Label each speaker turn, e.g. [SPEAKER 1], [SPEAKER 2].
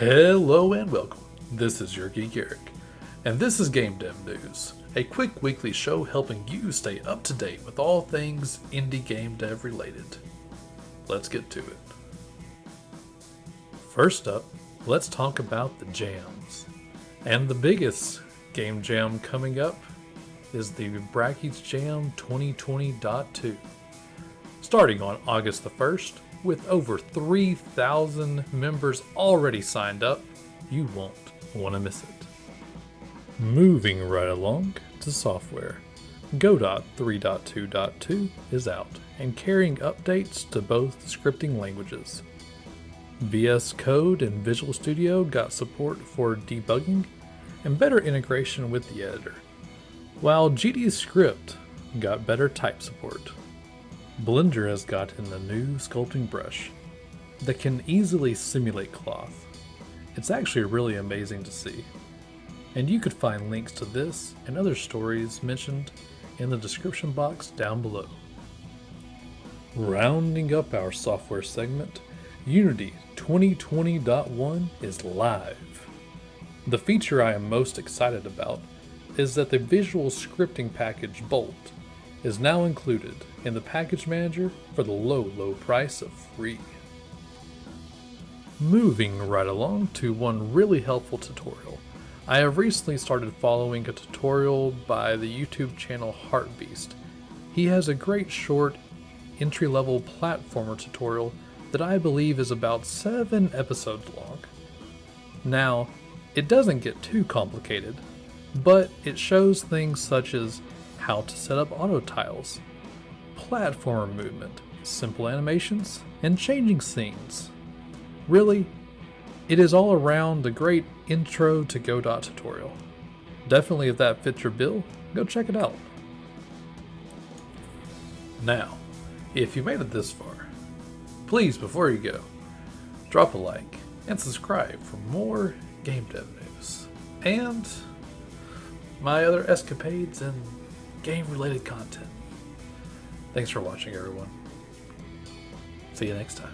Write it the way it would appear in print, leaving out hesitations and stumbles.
[SPEAKER 1] Hello and welcome. This is your Geek Eric, and this is Game Dev News, a quick weekly show helping you stay up to date with all things indie game dev related. Let's get to it. First up, let's talk about the jams. And the biggest game jam coming up is the Brackeys Jam 2020.2, starting on August the 1st. With over 3,000 members already signed up, you won't want to miss it. Moving right along to software, Godot 3.2.2 is out and carrying updates to both scripting languages. VS Code and Visual Studio got support for debugging and better integration with the editor, while GD Script got better type support. Blender has gotten a new sculpting brush that can easily simulate cloth. It's actually really amazing to see. And you could find links to this and other stories mentioned in the description box down below. Rounding up our software segment, Unity 2020.1 is live. The feature I am most excited about is that the visual scripting package Bolt is now included in the package manager for the low price of free. Moving right along to one really helpful tutorial. I have recently started following a tutorial by the YouTube channel Heartbeast. He has a great short entry-level platformer tutorial that I believe is about 7 episodes long. Now, it doesn't get too complicated, but it shows things such as how to set up auto tiles, platformer movement, simple animations, and changing scenes. Really, it is all around a great intro to Godot tutorial. Definitely, if that fits your bill, go check it out. Now, if you made it this far, please, before you go, drop a like and subscribe for more game dev news and my other escapades and game-related content. Thanks for watching, everyone. See you next time.